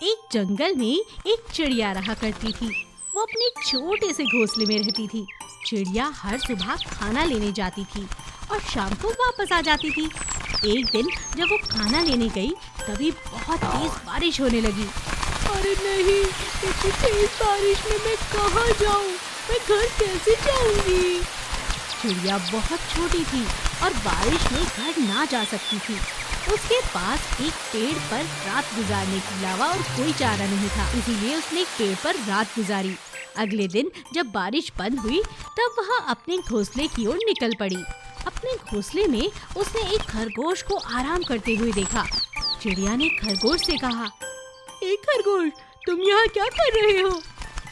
एक जंगल में एक चिड़िया रहा करती थी। वो अपने छोटे से घोंसले में रहती थी। चिड़िया हर सुबह खाना लेने जाती थी और शाम को वापस आ जाती थी। एक दिन जब वो खाना लेने गई तभी बहुत तेज बारिश होने लगी। अरे नहीं, इतनी तेज बारिश में मैं कहाँ जाऊँ? मैं घर कैसे जाऊँगी? चिड़िया बहुत छोटी थी और बारिश में घर ना जा सकती थी। उसके पास एक पेड़ पर रात गुजारने के अलावा और कोई चारा नहीं था, इसीलिए उसने एक पेड़ पर रात गुजारी। अगले दिन जब बारिश बंद हुई तब वह अपने घोंसले की ओर निकल पड़ी। अपने घोंसले में उसने एक खरगोश को आराम करते हुए देखा। चिड़िया ने खरगोश से कहा, एक खरगोश, तुम यहाँ क्या कर रहे हो?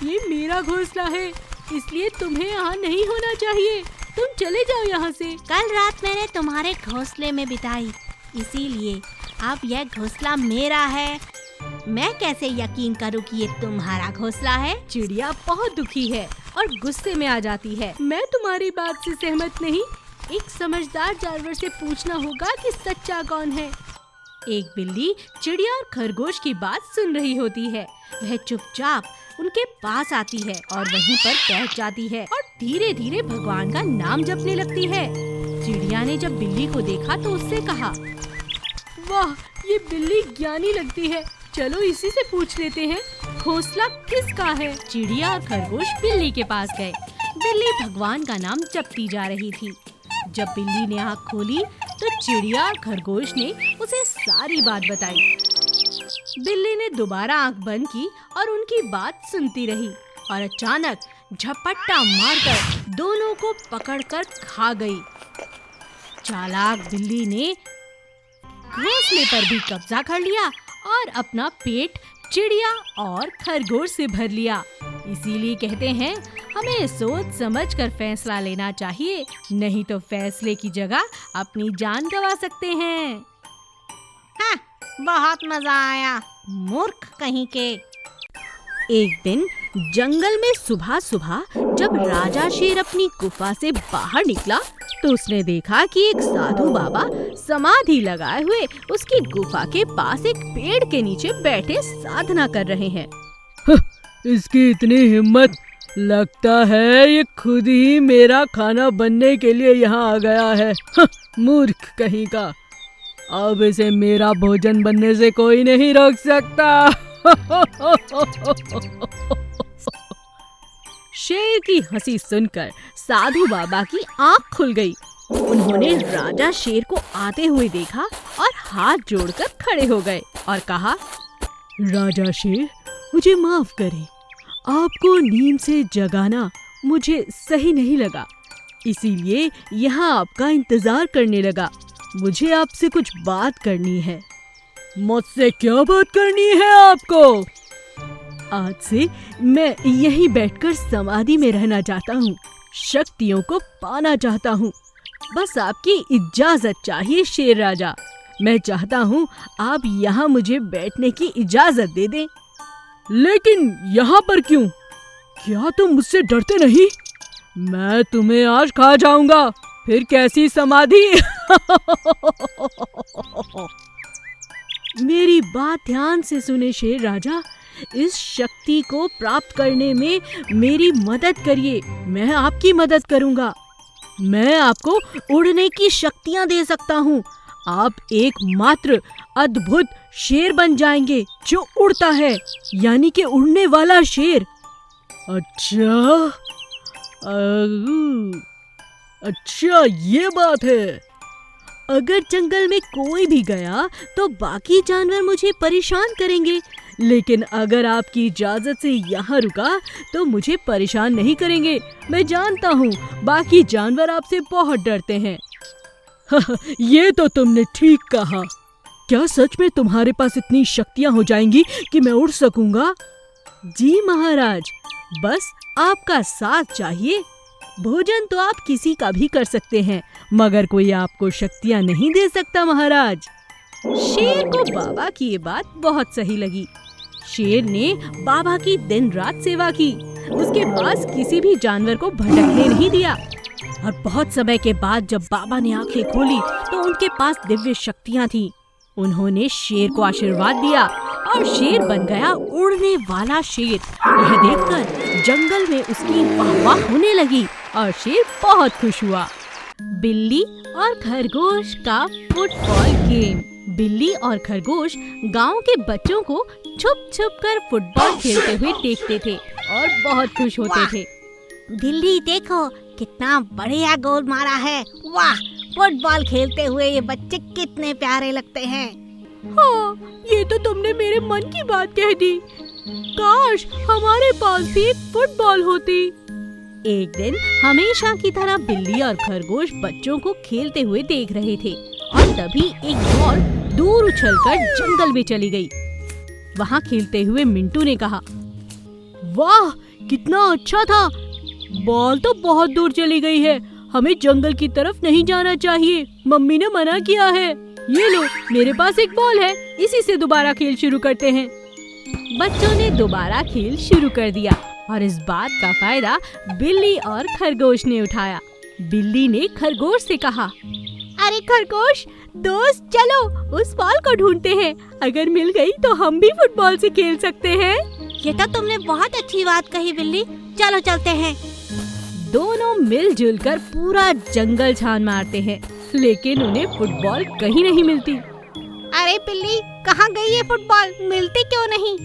ये मेरा घोंसला है, इसलिए तुम्हें यहाँ नहीं होना चाहिए। तुम चले जाओ यहाँ से। कल रात मैंने तुम्हारे घोंसले में बिताई, इसीलिए अब यह घोंसला मेरा है। मैं कैसे यकीन करूँ कि ये तुम्हारा घोंसला है? चिड़िया बहुत दुखी है और गुस्से में आ जाती है। मैं तुम्हारी बात से सहमत नहीं। एक समझदार जानवर से पूछना होगा कि सच्चा कौन है। एक बिल्ली चिड़िया और खरगोश की बात सुन रही होती है। वह चुपचाप उनके पास आती है और वहीं पर बैठ जाती है और धीरे धीरे भगवान का नाम जपने लगती है। चिड़िया ने जब बिल्ली को देखा तो उससे कहा, वाह, ये बिल्ली ज्ञानी लगती है। चलो इसी से पूछ लेते हैं, घोंसला किसका है? चिड़िया और खरगोश बिल्ली के पास गए। बिल्ली भगवान का नाम जपती जा रही थी। जब बिल्ली ने आँख खोली तो चिड़िया और खरगोश ने उसे सारी बात बताई। बिल्ली ने दोबारा आँख बंद की और उनकी बात सुनती रही और अचानक झपट्टा मारकर दोनों को पकड़कर खा गई। चालाक बिल्ली ने घोंसले पर भी कब्जा कर लिया और अपना पेट चिड़िया और खरगोश से भर लिया। इसीलिए कहते हैं, हमें सोच समझ कर फैसला लेना चाहिए, नहीं तो फैसले की जगह अपनी जान गंवा सकते हैं। हाँ, बहुत मजा आया, मूर्ख कहीं के। एक दिन जंगल में सुबह सुबह जब राजा शेर अपनी गुफा से बाहर निकला तो उसने देखा कि एक साधु बाबा समाधि लगाए हुए उसकी गुफा के पास एक पेड़ के नीचे बैठे साधना कर रहे हैं। इसकी इतनी हिम्मत, लगता है ये खुद ही मेरा खाना बनने के लिए यहाँ आ गया है। मूर्ख कहीं का, अब इसे मेरा भोजन बनने से कोई नहीं रोक सकता। शेर की हंसी सुनकर साधु बाबा की आँख खुल गई। उन्होंने राजा शेर को आते हुए देखा और हाथ जोड़कर खड़े हो गए और कहा, राजा शेर, मुझे माफ करें, आपको नींद से जगाना मुझे सही नहीं लगा, इसीलिए यहाँ आपका इंतजार करने लगा। मुझे आपसे कुछ बात करनी है। मुझसे क्या बात करनी है आपको? आज से मैं यहीं बैठकर समाधि में रहना चाहता हूँ, शक्तियों को पाना चाहता हूँ। बस आपकी इजाजत चाहिए शेर राजा। मैं चाहता हूँ आप यहाँ मुझे बैठने की इजाजत दे दें। लेकिन यहाँ पर क्यों? क्या तुम मुझसे डरते नहीं? मैं तुम्हें आज खा जाऊंगा, फिर कैसी समाधि? मेरी बात ध्यान से सुने शेर राजा, इस शक्ति को प्राप्त करने में मेरी मदद करिए, मैं आपकी मदद करूंगा। मैं आपको उड़ने की शक्तियां दे सकता हूँ। आप एकमात्र अद्भुत शेर बन जाएंगे जो उड़ता है, यानी कि उड़ने वाला शेर। अच्छा, ये बात है। अगर जंगल में कोई भी गया तो बाकी जानवर मुझे परेशान करेंगे, लेकिन अगर आपकी इजाजत से यहाँ रुका तो मुझे परेशान नहीं करेंगे। मैं जानता हूँ बाकी जानवर आपसे बहुत डरते हैं। ये तो तुमने ठीक कहा। क्या सच में तुम्हारे पास इतनी शक्तियाँ हो जाएंगी कि मैं उड़ सकूंगा? जी महाराज, बस आपका साथ चाहिए। भोजन तो आप किसी का भी कर सकते हैं, मगर कोई आपको शक्तियाँ नहीं दे सकता महाराज। शेर को बाबा की ये बात बहुत सही लगी। शेर ने बाबा की दिन रात सेवा की, उसके पास किसी भी जानवर को भटकने नहीं दिया। और बहुत समय के बाद जब बाबा ने आंखें खोली तो उनके पास दिव्य शक्तियाँ थीं। उन्होंने शेर को आशीर्वाद दिया और शेर बन गया उड़ने वाला शेर। यह देखकर जंगल में उसकी वाह-वाह होने लगी और शेर बहुत खुश हुआ। बिल्ली और खरगोश का फुटबॉल गेम। बिल्ली और खरगोश गांव के बच्चों को छुप छुप कर फुटबॉल खेलते हुए देखते थे और बहुत खुश होते थे। बिल्ली देखो कितना बढ़िया गोल मारा है। वाह, फुटबॉल खेलते हुए ये बच्चे कितने प्यारे लगते हैं। हाँ, ये तो तुमने मेरे मन की बात कह दी। काश हमारे पास भी एक फुटबॉल होती। एक दिन हमेशा की तरह बिल्ली और खरगोश बच्चों को खेलते हुए देख रहे थे और तभी एक बॉल दूर उछलकर जंगल में चली गई। वहाँ खेलते हुए मिंटू ने कहा, वाह कितना अच्छा था, बॉल तो बहुत दूर चली गई है। हमें जंगल की तरफ नहीं जाना चाहिए, मम्मी ने मना किया है। ये लो, मेरे पास एक बॉल है, इसी से दोबारा खेल शुरू करते हैं। बच्चों ने दोबारा खेल शुरू कर दिया और इस बात का फायदा बिल्ली और खरगोश ने उठाया। बिल्ली ने खरगोश से कहा, अरे खरगोश दोस्त, चलो उस बॉल को ढूंढते हैं। अगर मिल गई तो हम भी फुटबॉल से खेल सकते हैं। ये तो तुमने बहुत अच्छी बात कही बिल्ली, चलो चलते हैं। दोनों मिलजुल कर पूरा जंगल छान मारते हैं, लेकिन उन्हें फुटबॉल कहीं नहीं मिलती। अरे बिल्ली, कहाँ गई ये फुटबॉल, मिलती क्यों नहीं?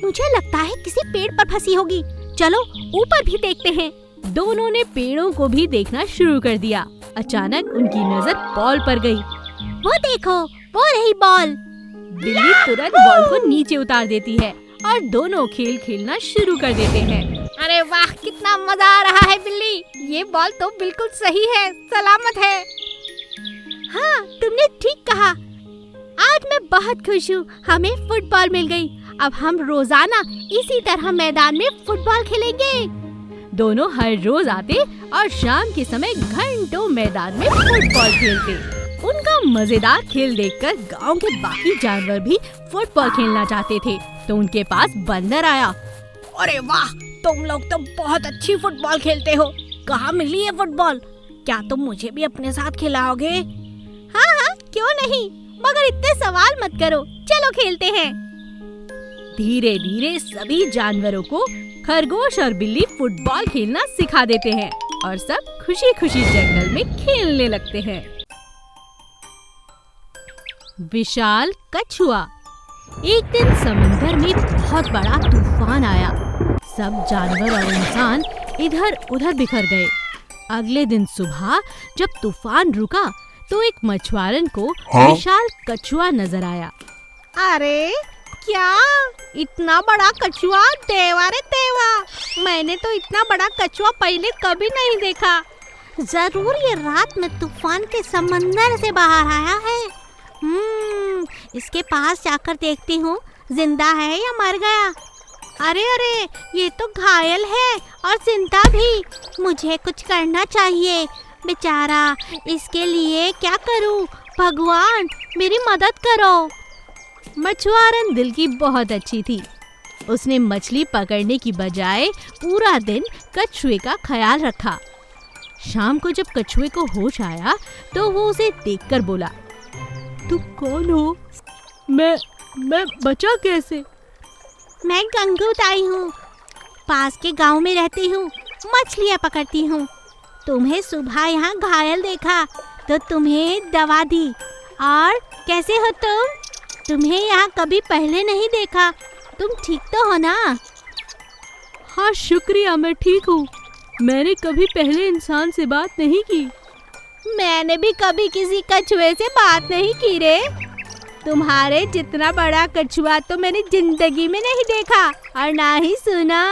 मुझे लगता है किसी पेड़ पर फंसी होगी, चलो ऊपर भी देखते हैं। दोनों ने पेड़ों को भी देखना शुरू कर दिया। अचानक उनकी नजर बॉल पर गई। वो देखो, वो रही बॉल। बिल्ली तुरंत बॉल को नीचे उतार देती है और दोनों खेल खेलना शुरू कर देते हैं। अरे वाह, कितना मजा आ रहा है बिल्ली, ये बॉल तो बिल्कुल सही है, सलामत है। हाँ, तुमने ठीक कहा। आज मैं बहुत खुश हूँ, हमें फुटबॉल मिल गई। अब हम रोजाना इसी तरह मैदान में फुटबॉल खेलेंगे। दोनों हर रोज आते और शाम के समय घंटों मैदान में फुटबॉल खेलते। उनका मजेदार खेल देखकर गांव के बाकी जानवर भी फुटबॉल खेलना चाहते थे, तो उनके पास बंदर आया। अरे वाह, तुम लोग तो बहुत अच्छी फुटबॉल खेलते हो। कहाँ मिली ये फुटबॉल? क्या तुम मुझे भी अपने साथ खिलाओगे? हाँ हाँ, क्यों नहीं, मगर इतने सवाल मत करो, चलो खेलते हैं। धीरे धीरे सभी जानवरों को खरगोश और बिल्ली फुटबॉल खेलना सिखा देते हैं और सब खुशी खुशी जंगल में खेलने लगते हैं। विशाल कछुआ। एक दिन समंदर में बहुत बड़ा तूफान आया। सब जानवर और इंसान इधर उधर बिखर गए। अगले दिन सुबह जब तूफान रुका तो एक मछुआरन को विशाल कछुआ नजर आया। अरे क्या, इतना बड़ा कछुआ? देवा रे देवा, मैंने तो इतना बड़ा कछुआ पहले कभी नहीं देखा। जरूर ये रात में तूफान के समंदर से बाहर आया है। इसके पास जाकर देखती हूँ, जिंदा है या मर गया। अरे अरे, ये तो घायल है और जिंदा भी। मुझे कुछ करना चाहिए, बेचारा, इसके लिए क्या करूँ? भगवान मेरी मदद करो। मछुआरन दिल की बहुत अच्छी थी। उसने मछली पकड़ने की बजाय पूरा दिन कछुए का ख्याल रखा। शाम को जब कछुए को होश आया तो वो उसे देखकर बोला, तुम कौन हो? मैं बचा कैसे? मैं गंगू ताई हूँ, पास के गांव में रहती हूँ, मछलियाँ पकड़ती हूँ। तुम्हें सुबह यहाँ घायल देखा तो तुम्हें दवा दी। और कैसे हो तुम? तुम्हें यहाँ कभी पहले नहीं देखा, तुम ठीक तो हो ना? हाँ शुक्रिया, मैं ठीक हूँ। मैंने कभी पहले इंसान से बात नहीं की। मैंने भी कभी किसी कछुए से बात नहीं की रे। तुम्हारे जितना बड़ा कछुआ तो मैंने जिंदगी में नहीं देखा और ना ही सुना।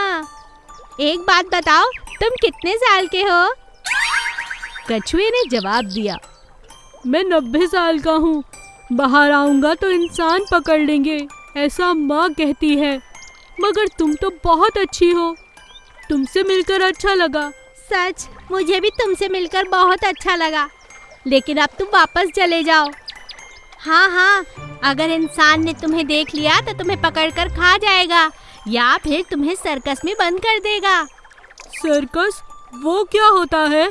एक बात बताओ, तुम कितने साल के हो? कछुए ने जवाब दिया, मैं 90 साल का हूँ। बाहर आऊंगा तो इंसान पकड़ लेंगे, ऐसा माँ कहती है। मगर तुम तो बहुत अच्छी हो, तुमसे मिलकर अच्छा लगा। सच, मुझे भी तुमसे मिलकर बहुत अच्छा लगा, लेकिन अब तुम वापस चले जाओ। हाँ हाँ, अगर इंसान ने तुम्हें देख लिया तो तुम्हें पकड़कर खा जाएगा या फिर तुम्हें सर्कस में बंद कर देगा। सर्कस? वो क्या होता है?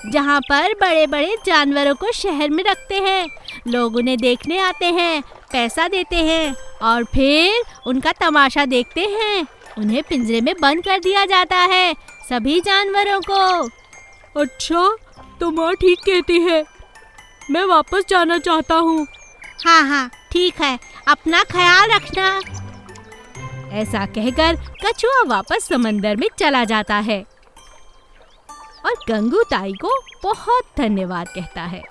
जहाँ पर बड़े बड़े जानवरों को शहर में रखते हैं, लोग उन्हें देखने आते हैं, पैसा देते हैं और फिर उनका तमाशा देखते हैं। उन्हें पिंजरे में बंद कर दिया जाता है, सभी जानवरों को। अच्छा, तो माँ ठीक कहती है, मैं वापस जाना चाहता हूँ। हाँ हाँ ठीक है, अपना ख्याल रखना। ऐसा कहकर कछुआ वापस समंदर में चला जाता है और गंगू ताई को बहुत धन्यवाद कहता है।